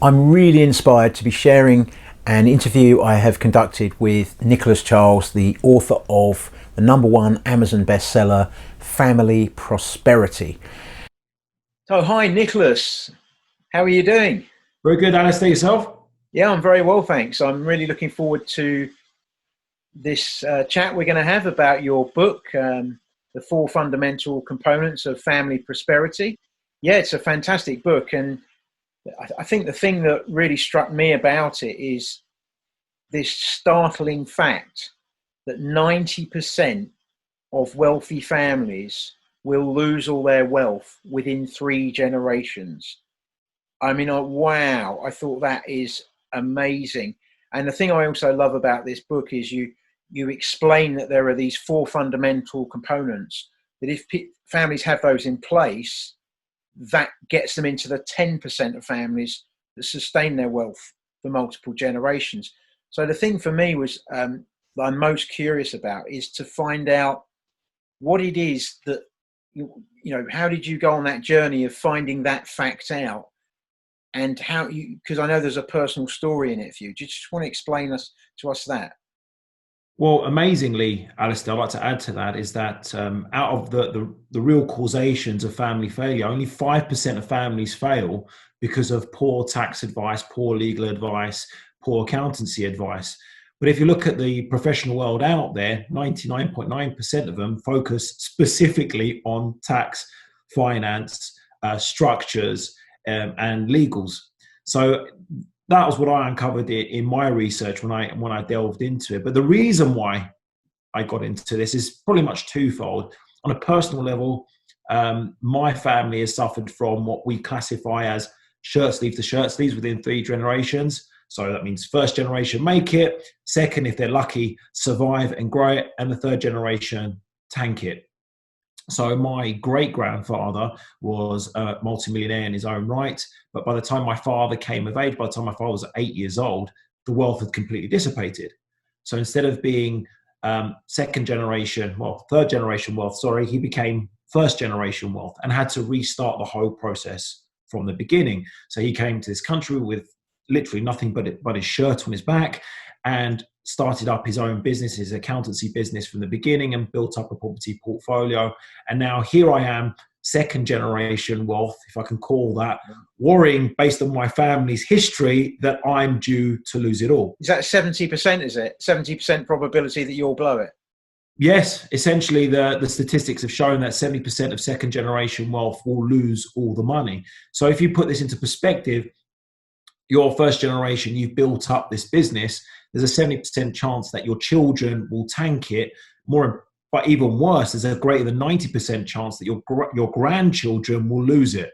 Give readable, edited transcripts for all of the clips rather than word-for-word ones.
I'm really inspired to be sharing an interview I have conducted with Nicholas Charles, the author of the #1 Amazon bestseller, Family Prosperity. So, hi, Nicholas. How are you doing? Very good, Alistair. Yourself? Yeah, I'm very well, thanks. I'm really looking forward to this chat we're going to have about your book, The Four Fundamental Components of Family Prosperity. Yeah, it's a fantastic book. And I think the thing that really struck me about it is this startling fact that 90% of wealthy families will lose all their wealth within 3 generations. I mean, wow, I thought that is amazing. And the thing I also love about this book is you explain that there are these four fundamental components that if families have those in place, that gets them into the 10% of families that sustain their wealth for multiple generations. So the thing for me was that I'm most curious about is to find out what it is that, how did you go on that journey of finding that fact out, and how because I know there's a personal story in it for you. Do you just want to explain to us that? Well, amazingly, Alistair, I'd like to add to that is that out of the real causations of family failure, only 5% of families fail because of poor tax advice, poor legal advice, poor accountancy advice. But if you look at the professional world out there, 99.9% of them focus specifically on tax, finance, structures, and legals. So that was what I uncovered in my research when I delved into it. But the reason why I got into this is pretty much twofold. On a personal level, my family has suffered from what we classify as shirt sleeve to shirt sleeves within 3 generations. So that means first generation make it, second, if they're lucky, survive and grow it, and the third generation tank it. So my great-grandfather was a multimillionaire in his own right, but by the time my father came of age, by the time my father was 8 years old, the wealth had completely dissipated. So instead of being third generation wealth, sorry, he became first generation wealth and had to restart the whole process from the beginning. So he came to this country with literally nothing but his shirt on his back, and started up his own business, his accountancy business from the beginning, and built up a property portfolio. And now here I am, second generation wealth, if I can call that, worrying based on my family's history that I'm due to lose it all. Is that 70%, is it? 70% probability that you'll blow it? Yes, essentially the statistics have shown that 70% of second generation wealth will lose all the money. So if you put this into perspective, your first generation, you've built up this business, there's a 70% chance that your children will tank it. But even worse, there's a greater than 90% chance that your grandchildren will lose it.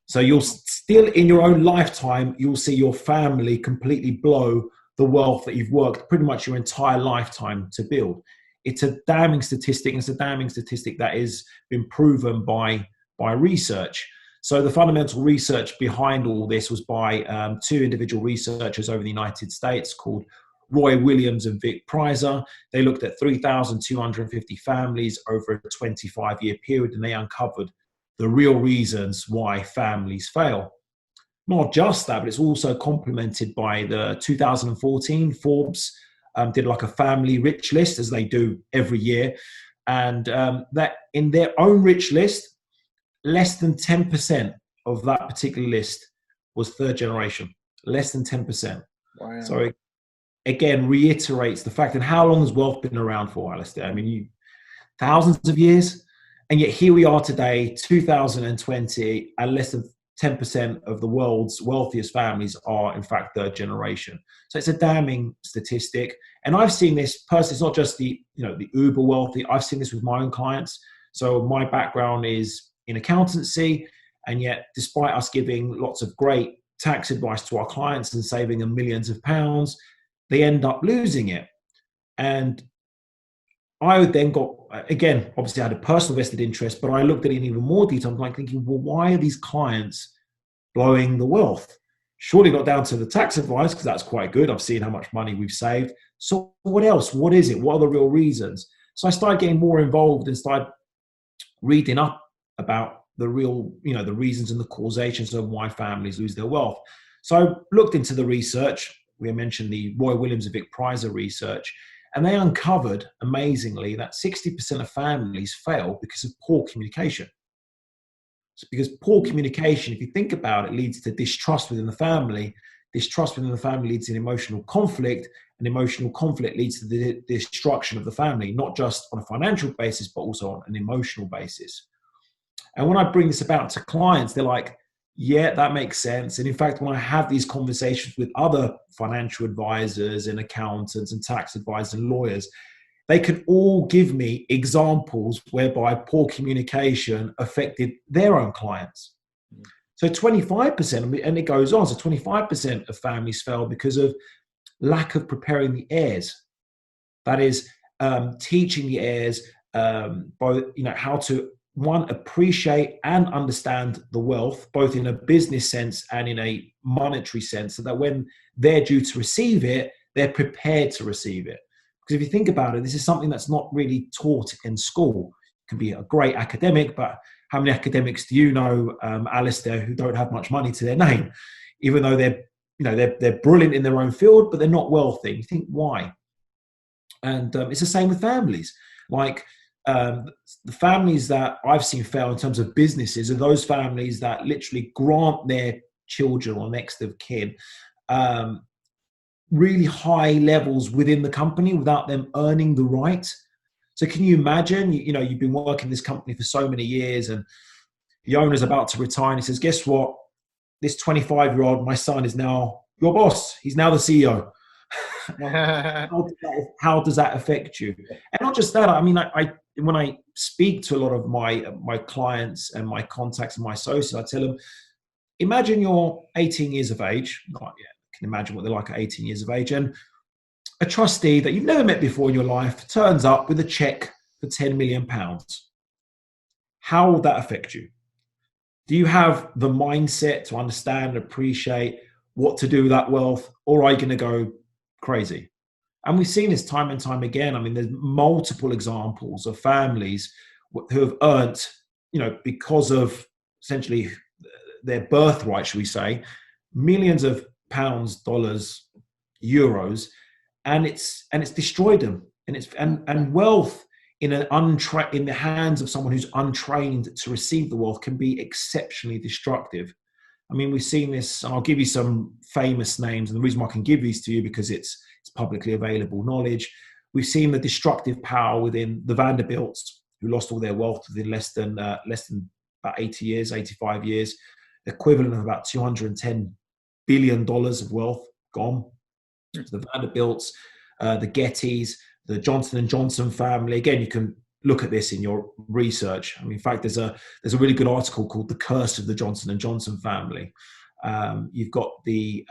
So you'll still, in your own lifetime, you'll see your family completely blow the wealth that you've worked pretty much your entire lifetime to build. It's a damning statistic, and it's a damning statistic that has been proven by research. So the fundamental research behind all this was by two individual researchers over the United States called Roy Williams and Vic Prizer. They looked at 3,250 families over a 25-year period, and they uncovered the real reasons why families fail. Not just that, but it's also complemented by the 2014 Forbes did like a family rich list, as they do every year. And that in their own rich list, less than 10% of that particular list was third generation, less than 10%. Wow. So it, again, reiterates the fact. And how long has wealth been around for, Alistair? I mean, thousands of years. And yet here we are today, 2020, and less than 10% of the world's wealthiest families are, in fact, third generation. So it's a damning statistic. And I've seen this personally. It's not just the uber wealthy. I've seen this with my own clients. So my background is in accountancy, and yet despite us giving lots of great tax advice to our clients and saving them millions of pounds, they end up losing it. And I then got, again, obviously I had a personal vested interest, but I looked at it in even more detail. I'm like thinking, well, why are these clients blowing the wealth? Surely got down to the tax advice, because that's quite good. I've seen how much money we've saved. So what else? What is it? What are the real reasons? So I started getting more involved and started reading up about the real, the reasons and the causations of why families lose their wealth. So I looked into the research. We mentioned the Roy Williams and Vic Prizer research, and they uncovered, amazingly, that 60% of families fail because of poor communication. It's because poor communication, if you think about it, leads to distrust within the family. Distrust within the family leads to emotional conflict, and emotional conflict leads to the destruction of the family, not just on a financial basis, but also on an emotional basis. And when I bring this about to clients, they're like, yeah, that makes sense. And in fact, when I have these conversations with other financial advisors and accountants and tax advisors and lawyers, they can all give me examples whereby poor communication affected their own clients. So 25%, and it goes on, so 25% of families fail because of lack of preparing the heirs. That is, teaching the heirs both, how to, one, appreciate and understand the wealth, both in a business sense and in a monetary sense, so that when they're due to receive it, they're prepared to receive it. Because if you think about it, this is something that's not really taught in school. You can be a great academic, but how many academics do you know, Alistair, who don't have much money to their name, even though they're brilliant in their own field, but they're not wealthy? You think, why? And it's the same with families. Like the families that I've seen fail in terms of businesses are those families that literally grant their children or next of kin really high levels within the company without them earning the right. So can you imagine, you've been working in this company for so many years and the owner's about to retire and he says, guess what? This 25-year-old, my son, is now your boss. He's now the CEO. How does that affect you? And not just that, I mean, I when I speak to a lot of my clients and my contacts and my associates, I tell them, imagine you're 18 years of age. Not yet. Can imagine what they're like at 18 years of age, and a trustee that you've never met before in your life turns up with a check for £10 million. How will that affect you? Do you have the mindset to understand and appreciate what to do with that wealth, or are you going to go crazy? And we've seen this time and time again. I mean, there's multiple examples of families who have earned, because of essentially their birthright, should we say, millions of pounds, dollars, euros, and it's destroyed them. And wealth in the hands of someone who's untrained to receive the wealth can be exceptionally destructive. I mean, we've seen this, and I'll give you some famous names, and the reason why I can give these to you because it's publicly available knowledge. We've seen the destructive power within the Vanderbilts, who lost all their wealth within less than about 80 years, 85 years, equivalent of about $210 billion of wealth gone. So the Vanderbilts, the Gettys, the Johnson & Johnson family. Again, you can look at this in your research. I mean, in fact, there's a really good article called "The Curse of the Johnson & Johnson Family." You've got the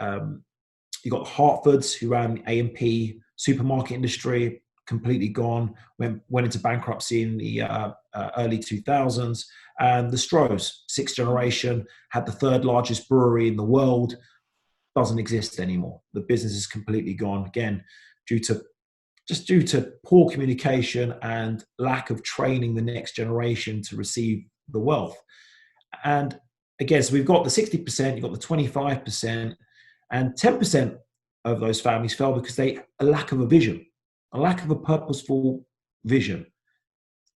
Hartfords, who ran A&P supermarket industry, completely gone, went into bankruptcy in the early 2000s. And the Strohs, sixth generation, had the third largest brewery in the world, doesn't exist anymore. The business is completely gone, again, due to poor communication and lack of training the next generation to receive the wealth. And again, so we've got the 60%, you've got the 25%, and 10% of those families fell because a lack of a vision, a lack of a purposeful vision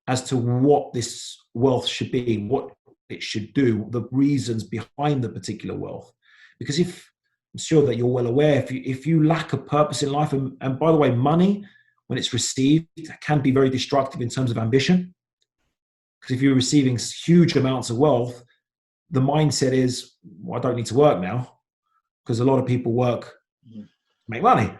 as to what this wealth should be, what it should do, the reasons behind the particular wealth. Because I'm sure that you're well aware, if you lack a purpose in life, and by the way, money, when it's received, can be very destructive in terms of ambition. Because if you're receiving huge amounts of wealth, the mindset is, well, I don't need to work now, because a lot of people work to make money.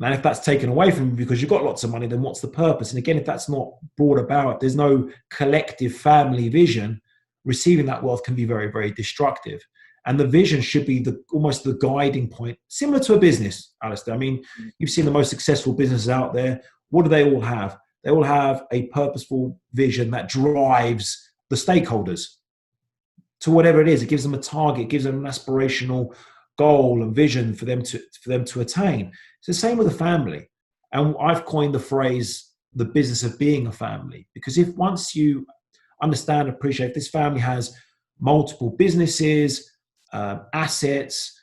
And if that's taken away from you because you've got lots of money, then what's the purpose? And again, if that's not brought about, there's no collective family vision, receiving that wealth can be very, very destructive. And the vision should be almost the guiding point, similar to a business, Alistair. I mean, you've seen the most successful businesses out there. What do they all have? They all have a purposeful vision that drives the stakeholders to whatever it is. It gives them a target, gives them an aspirational goal and vision for them to attain. It's the same with a family. And I've coined the phrase, the business of being a family, because if once you understand, appreciate, this family has multiple businesses, assets,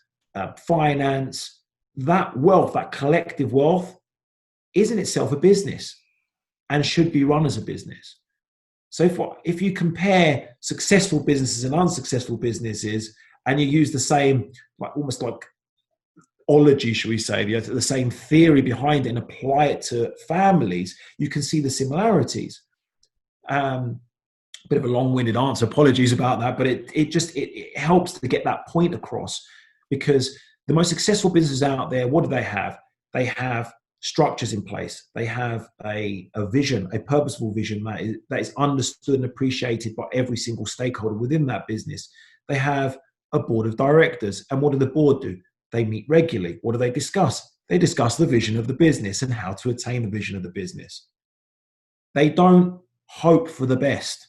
finance, that wealth, that collective wealth, is in itself a business and should be run as a business. So if you compare successful businesses and unsuccessful businesses, and you use the same, almost like ology, should we say, the same theory behind it and apply it to families, you can see the similarities. Bit of a long-winded answer, apologies about that, but it helps to get that point across, because the most successful businesses out there, what do they have? They have structures in place. They have a vision, a purposeful vision that is understood and appreciated by every single stakeholder within that business. They have a board of directors. And what do the board do? They meet regularly. What do they discuss? They discuss the vision of the business and how to attain the vision of the business. They don't hope for the best.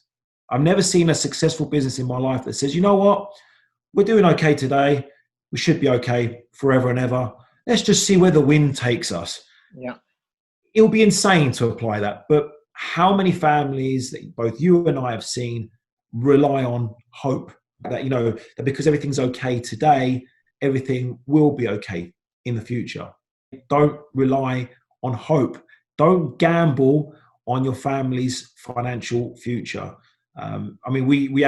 I've never seen a successful business in my life that says, you know what, we're doing okay today. We should be okay forever and ever. Let's just see where the wind takes us. Yeah. It'll be insane to apply that. But how many families that both you and I have seen rely on hope that, that because everything's okay today, everything will be okay in the future? Don't rely on hope. Don't gamble on your family's financial future. We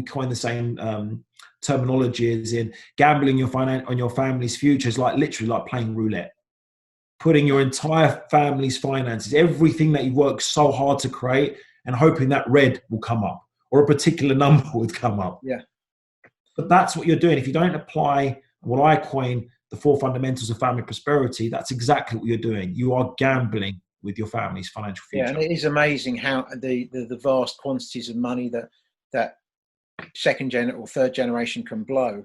coined the same terminology as in gambling on your family's future is literally like playing roulette. Putting your entire family's finances, everything that you've worked so hard to create, and hoping that red will come up or a particular number would come up. Yeah. But that's what you're doing. If you don't apply what I coin the 4 fundamentals of family prosperity, that's exactly what you're doing. You are gambling with your family's financial future. Yeah, and it is amazing how the vast quantities of money that second or third generation can blow.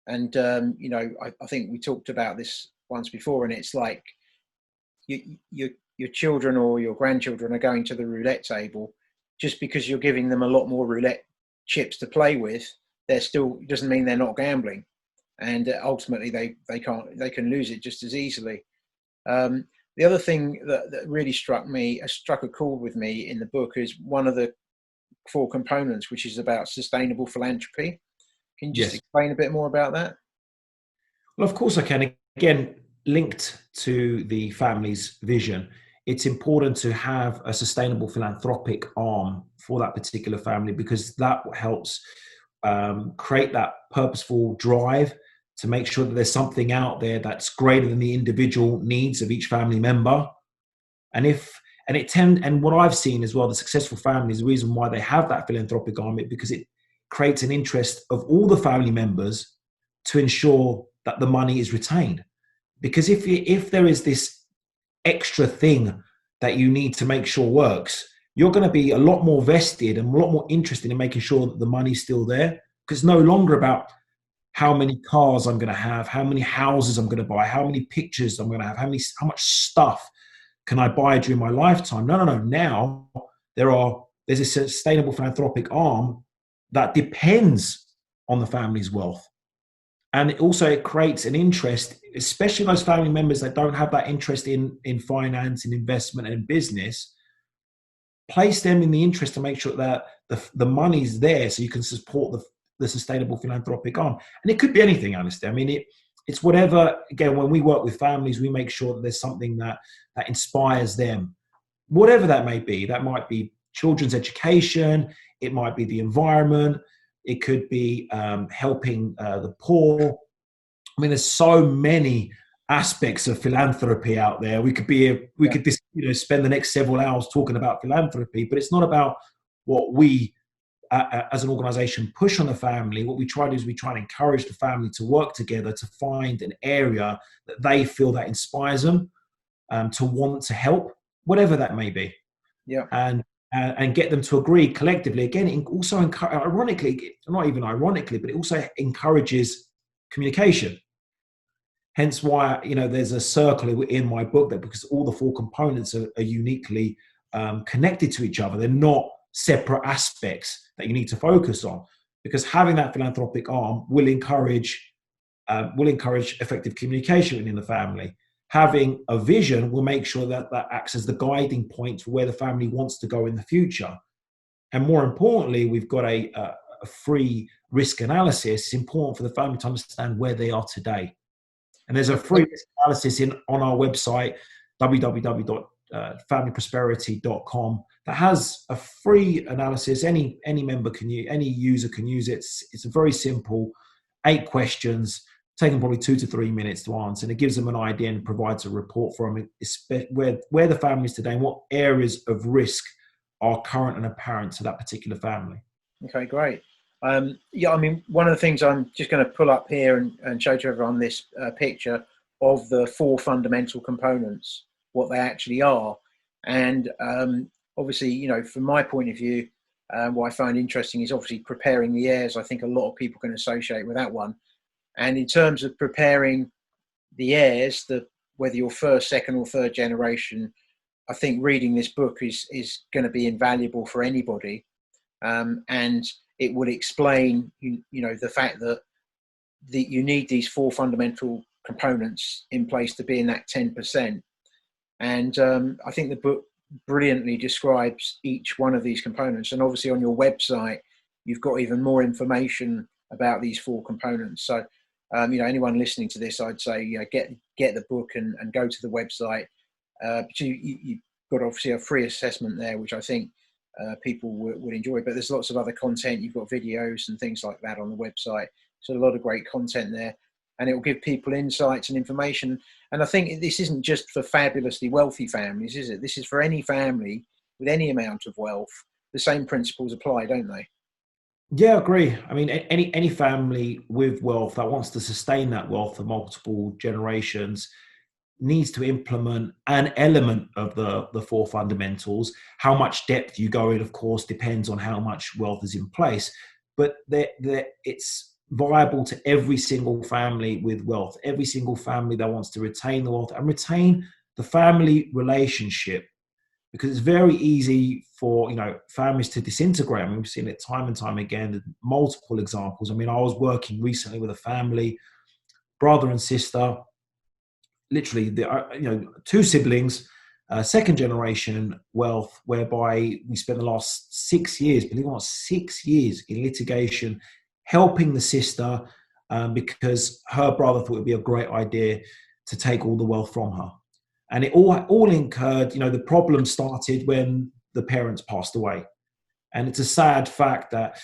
And I think we talked about this once before, and it's like your children or your grandchildren are going to the roulette table just because you're giving them a lot more roulette chips to play with. Doesn't mean they're not gambling, and ultimately they can lose it just as easily. The other thing that really struck a chord with me in the book is one of the 4 components, which is about sustainable philanthropy. Can you just explain a bit more about that? Well, of course I can. Again, linked to the family's vision, it's important to have a sustainable philanthropic arm for that particular family, because that helps create that purposeful drive to make sure that there's something out there that's greater than the individual needs of each family member. And what I've seen as well, the successful families, the reason why they have that philanthropic arm is because it creates an interest of all the family members to ensure that the money is retained. Because if there is this extra thing that you need to make sure works, you're going to be a lot more vested and a lot more interested in making sure that the money's still there. Because it's no longer about how many cars I'm going to have, how many houses I'm going to buy, how many pictures I'm going to have, how much stuff can I buy during my lifetime. No. Now there's a sustainable philanthropic arm that depends on the family's wealth. And it creates an interest, especially those family members that don't have that interest in finance, in investment, and in business. Place them in the interest to make sure that the money's there so you can support the sustainable philanthropic arm. And it could be anything, honestly. I mean, it's whatever. Again, when we work with families, we make sure that there's something that inspires them, whatever that may be. That might be children's education. It might be the environment. It could be helping the poor. I mean, there's so many aspects of philanthropy out there. We could spend the next several hours talking about philanthropy, but it's not about what we as an organization push on the family. What we try to do is we try and encourage the family to work together to find an area that they feel that inspires them to want to help, whatever that may be. Yeah. And get them to agree collectively. Again, it also ironically, not even ironically, but it also encourages communication. Hence why, there's a circle in my book that, because all the 4 components are uniquely connected to each other. They're not separate aspects that you need to focus on, because having that philanthropic arm will encourage effective communication within the family. Having a vision will make sure that acts as the guiding point for where the family wants to go in the future. And more importantly, we've got a free risk analysis, it's important for the family to understand where they are today. And there's a free risk analysis on our website, www.familyprosperity.com, that has a free analysis. Any member can use, any user can use it. It's a very simple 8 questions, taking probably 2 to 3 minutes to answer, and it gives them an idea and provides a report for them where the family is today and what areas of risk are current and apparent to that particular family. Okay, great. Yeah, I mean, one of the things I'm just going to pull up here and show to everyone this picture of the 4 fundamental components, what they actually are. And obviously, you know, from my point of view, what I find interesting is obviously preparing the heirs. I think a lot of people can associate with that one. And in terms of preparing the heirs, whether you're first, second, or third generation, I think reading this book is going to be invaluable for anybody. And it would explain, you know, the fact that you need these 4 fundamental components in place to be in that 10%. And I think the book brilliantly describes each one of these components. And obviously on your website, you've got even more information about these 4 components. So, you know, anyone listening to this, I'd say, you know, get the book and go to the website. But you've got obviously a free assessment there, which I think people would enjoy. But there's lots of other content. You've got videos and things like that on the website. So a lot of great content there. And it will give people insights and information. And I think this isn't just for fabulously wealthy families, is it? This is for any family with any amount of wealth. The same principles apply, don't they? Yeah, I agree. I mean, any family with wealth that wants to sustain that wealth for multiple generations needs to implement an element of the 4 fundamentals. How much depth you go in, of course, depends on how much wealth is in place. But it's viable to every single family with wealth, every single family that wants to retain the wealth and retain the family relationship, because it's very easy for, you know, families to disintegrate. I mean, we've seen it time and time again, multiple examples. I mean, I was working recently with a family, brother and sister, literally, you know, 2 siblings, second generation wealth, whereby we spent the last 6 years, believe it or not, 6 years in litigation, helping the sister because her brother thought it would be a great idea to take all the wealth from her. And it all incurred, you know, the problem started when the parents passed away. And it's a sad fact that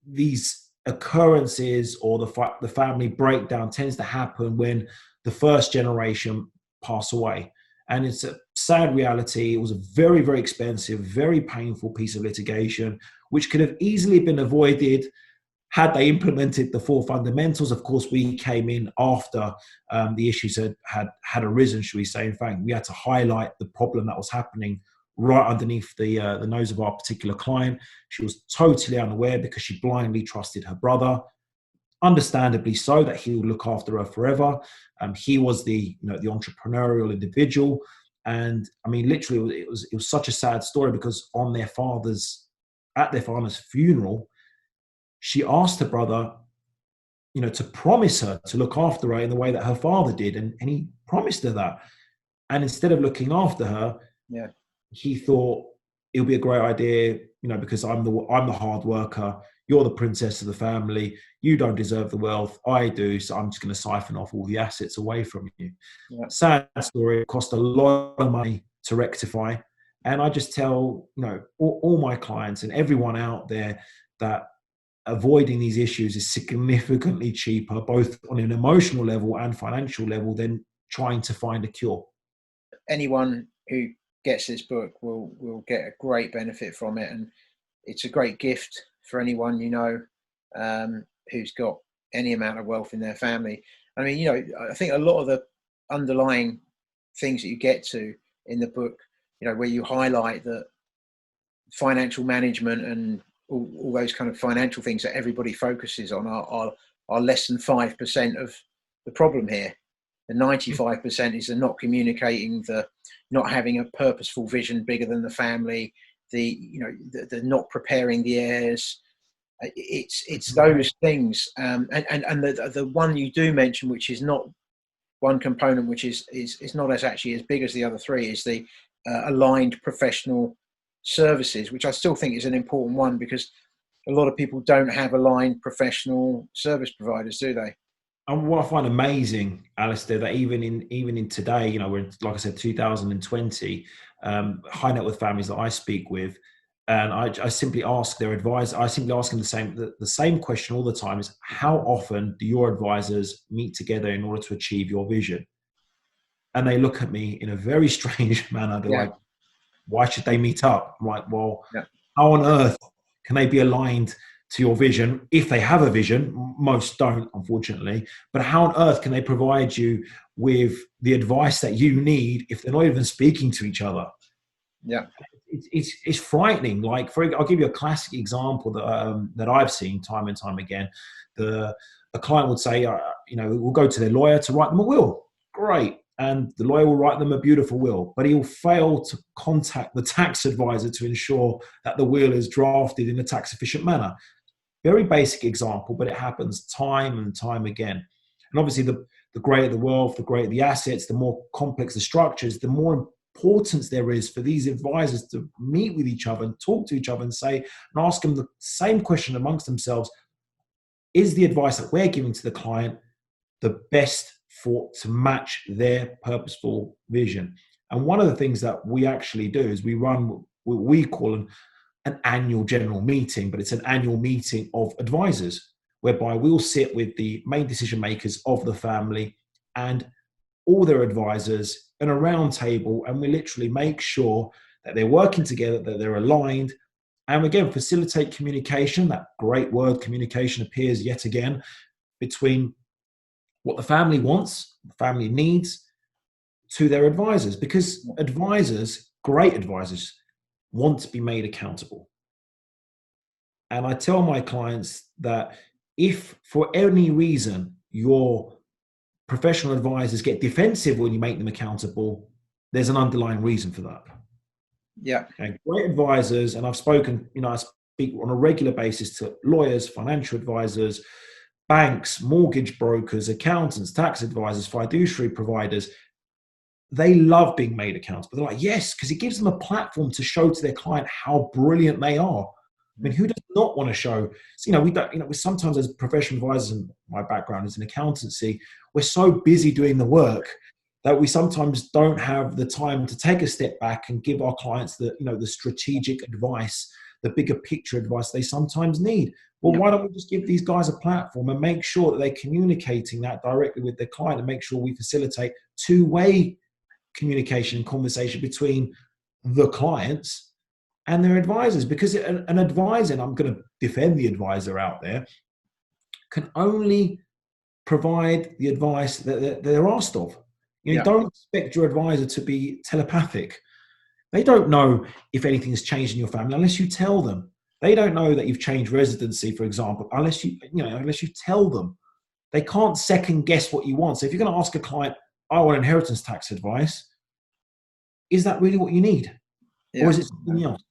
these occurrences or the family breakdown tends to happen when the first generation pass away. And it's a sad reality. It was a very, very expensive, very painful piece of litigation, which could have easily been avoided had they implemented the 4 fundamentals. Of course, we came in after the issues had arisen, should we say. In fact, we had to highlight the problem that was happening right underneath the nose of our particular client. She was totally unaware because she blindly trusted her brother, understandably so, that he would look after her forever. He was the entrepreneurial individual. And I mean, literally, it was such a sad story because at their father's funeral, she asked her brother, you know, to promise her to look after her in the way that her father did. And he promised her that. And instead of looking after her, Yeah, he thought it would be a great idea, you know, because I'm the hard worker. You're the princess of the family. You don't deserve the wealth. I do. So I'm just going to siphon off all the assets away from you. yeah. Sad story. It cost a lot of money to rectify. And I just tell, you know, all my clients and everyone out there that avoiding these issues is significantly cheaper, both on an emotional level and financial level, than trying to find a cure. Anyone who gets this book will get a great benefit from it, and it's a great gift for anyone, you know, who's got any amount of wealth in their family. I mean, you know, I think a lot of the underlying things that you get to in the book, you know, where you highlight that financial management and all those kind of financial things that everybody focuses on are less than 5% of the problem here. The 95% is the not communicating, the not having a purposeful vision bigger than the family, the not preparing the heirs. It's those things, and the one you do mention, which is not one component, which is not as actually as big as the other 3, is the aligned professional services, which I still think is an important one, because a lot of people don't have aligned professional service providers, do they? And what I find amazing, Alistair, that even in today, you know, we're in, like I said, 2020, high net worth families that I speak with, and I simply ask their advisor, I simply ask them the same question all the time: is how often do your advisors meet together in order to achieve your vision? And they look at me in a very strange manner. They're Yeah. like, why should they meet up? I'm like, well, Yeah. how on earth can they be aligned to your vision if they have a vision? Most don't, unfortunately. But how on earth can they provide you with the advice that you need if they're not even speaking to each other? Yeah. It's frightening. Like, I'll give you a classic example that I've seen time and time again. A client would say, you know, we'll go to their lawyer to write them a will. Great. And the lawyer will write them a beautiful will, but he'll fail to contact the tax advisor to ensure that the will is drafted in a tax efficient manner. Very basic example, but it happens time and time again. And obviously the greater the wealth, the greater the assets, the more complex the structures, the more importance there is for these advisors to meet with each other and talk to each other and say, and ask them the same question amongst themselves: is the advice that we're giving to the client the best to match their purposeful vision? And one of the things that we actually do is we run what we call an annual general meeting, but it's an annual meeting of advisors, whereby we'll sit with the main decision makers of the family and all their advisors in a round table, and we literally make sure that they're working together, that they're aligned, and again, facilitate communication. That great word communication appears yet again, between what the family wants, the family needs, to their advisors, because advisors, great advisors, want to be made accountable. And I tell my clients that if for any reason your professional advisors get defensive when you make them accountable, there's an underlying reason for that. Yeah. Okay. Great advisors, and I've spoken, you know, I speak on a regular basis to lawyers, financial advisors, banks, mortgage brokers, accountants, tax advisors, fiduciary providers. They love being made accountable. They're like, yes, because it gives them a platform to show to their client how brilliant they are. I mean, who does not want to show? So, you know, we don't, you know, we sometimes as professional advisors, and my background is in accountancy, we're so busy doing the work that we sometimes don't have the time to take a step back and give our clients the, you know, the strategic advice, the bigger picture advice they sometimes need. Well, why don't we just give these guys a platform and make sure that they're communicating that directly with their client, and make sure we facilitate two-way communication and conversation between the clients and their advisors? Because an advisor, and I'm going to defend the advisor out there, can only provide the advice that they're asked of. You know, don't expect your advisor to be telepathic. They don't know if anything's changed in your family unless you tell them. They don't know that you've changed residency, for example, unless you tell them. They can't second guess what you want. So if you're going to ask a client, I want inheritance tax advice, is that really what you need? Or is it something else?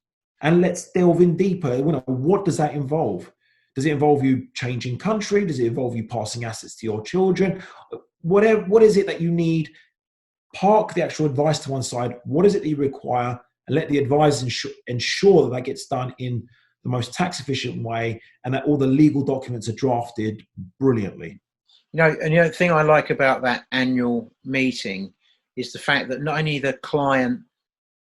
And let's delve in deeper. You know, what does that involve? Does it involve you changing country? Does it involve you passing assets to your children? Whatever, what is it that you need? Park the actual advice to one side. What is it that you require? And let the advisor ensure that gets done in the most tax efficient way, and that all the legal documents are drafted brilliantly. You know, and the thing I like about that annual meeting is the fact that not only the client,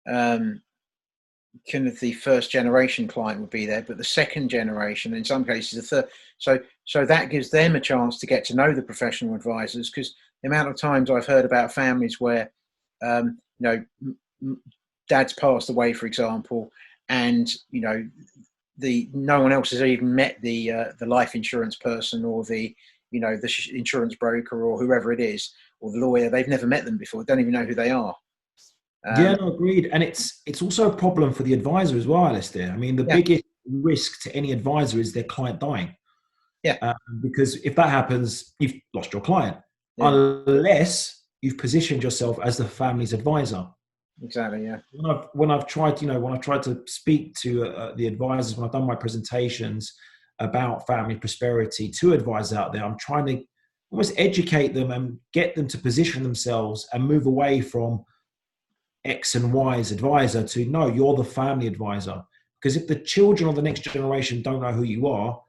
kind of the first generation client would be there, but the second generation, in some cases the third. So that gives them a chance to get to know the professional advisors, because the amount of times I've heard about families where, you know, dad's passed away, for example, and you know, no one else has even met the life insurance person, or the, you know, the insurance broker, or whoever it is, or the lawyer. They've never met them before, don't even know who they are. Yeah, no, agreed. And it's also a problem for the advisor as well, Alistair. I mean, the biggest risk to any advisor is their client dying. Yeah. Because if that happens, you've lost your client, unless you've positioned yourself as the family's advisor. Exactly. Yeah. When I've tried to speak to the advisors, when I've done my presentations about family prosperity to advisors out there, I'm trying to almost educate them and get them to position themselves and move away from X and Y's advisor to, no, you're the family advisor. Because if the children of the next generation don't know who you are,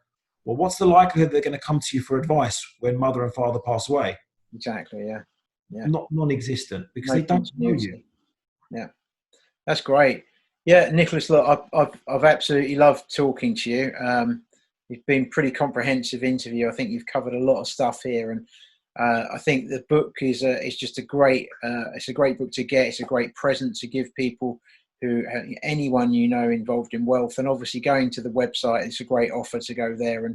well, what's the likelihood they're going to come to you for advice when mother and father pass away? Exactly. Yeah. Yeah. Not non-existent, because No they don't know you. continuity. Yeah. That's great. Yeah, Nicholas, look, I've absolutely loved talking to you. It's been a pretty comprehensive interview. I think you've covered a lot of stuff here, and I think the book is just a great it's a great book to get. It's a great present to give people who anyone you know involved in wealth, and obviously going to the website, it's a great offer to go there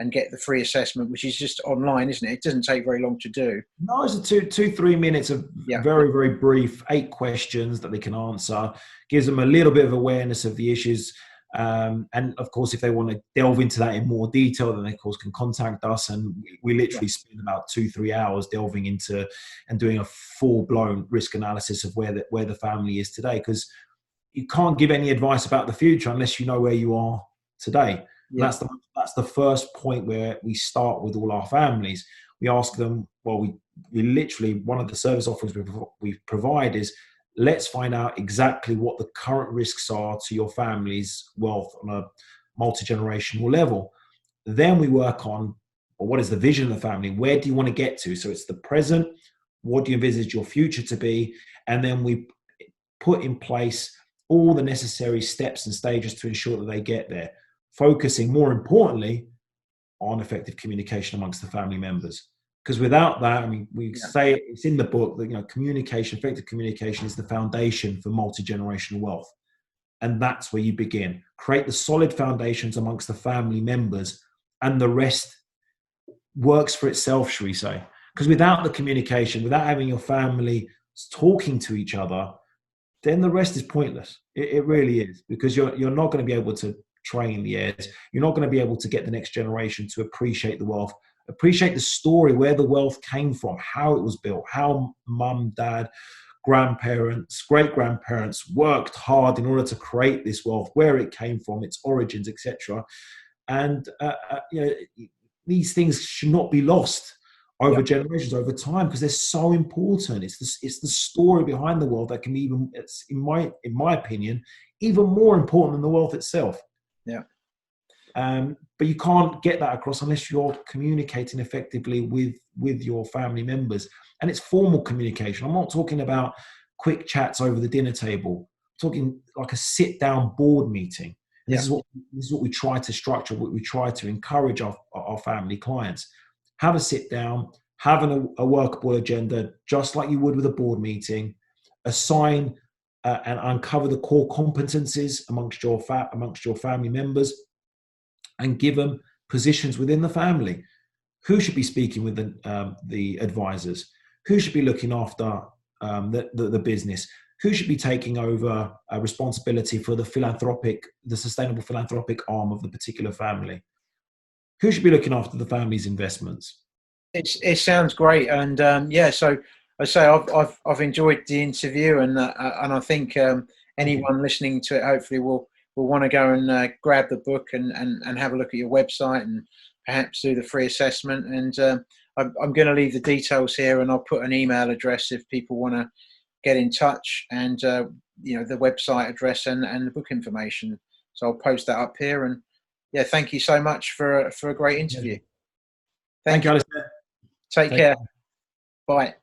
and get the free assessment, which is just online, isn't it? It doesn't take very long to do. No, it's a 3 minutes of very, very brief, 8 questions that they can answer. Gives them a little bit of awareness of the issues. And of course, if they want to delve into that in more detail, then they, of course, can contact us. And we literally spend about 2-3 hours delving into and doing a full-blown risk analysis of where the family is today. Because you can't give any advice about the future unless you know where you are today. Yeah. That's the first point where we start with all our families. We ask them, well, we literally, one of the service offerings we provide is, let's find out exactly what the current risks are to your family's wealth on a multi-generational level. Then we work on, well, what is the vision of the family? Where do you want to get to? So it's the present. What do you envisage your future to be? And then we put in place all the necessary steps and stages to ensure that they get there, focusing more importantly on effective communication amongst the family members. Because without that, I mean, we say it's in the book that, effective communication is the foundation for multi-generational wealth. And that's where you begin. Create the solid foundations amongst the family members, and the rest works for itself, shall we say. Because without the communication, without having your family talking to each other, then the rest is pointless. It really is, because you're not going to be able to train the heirs. You're not going to be able to get the next generation to appreciate the wealth, appreciate the story, where the wealth came from, how it was built, how mum, dad, grandparents, great-grandparents worked hard in order to create this wealth, where it came from, its origins, etc. And these things should not be lost over generations, over time, because they're so important. It's the story behind the wealth that can be it's in my opinion, even more important than the wealth itself. Yeah. But you can't get that across unless you're communicating effectively with your family members. And it's formal communication. I'm not talking about quick chats over the dinner table. I'm talking like a sit-down board meeting. This is what we try to structure, what we try to encourage our family clients. Have a sit-down, have a workable agenda, just like you would with a board meeting. Assign and uncover the core competencies amongst your family members, and give them positions within the family. Who should be speaking with the advisors? Who should be looking after the business? Who should be taking over responsibility for the sustainable philanthropic arm of the particular family? Who should be looking after the family's investments? It sounds great, and so I say I've enjoyed the interview, and I think anyone listening to it hopefully will want to go and grab the book and have a look at your website and perhaps do the free assessment. And I'm going to leave the details here, and I'll put an email address if people want to get in touch, and the website address and the book information. So I'll post that up here. And thank you so much for a great interview. Thank you, Alistair. Take care. Bye.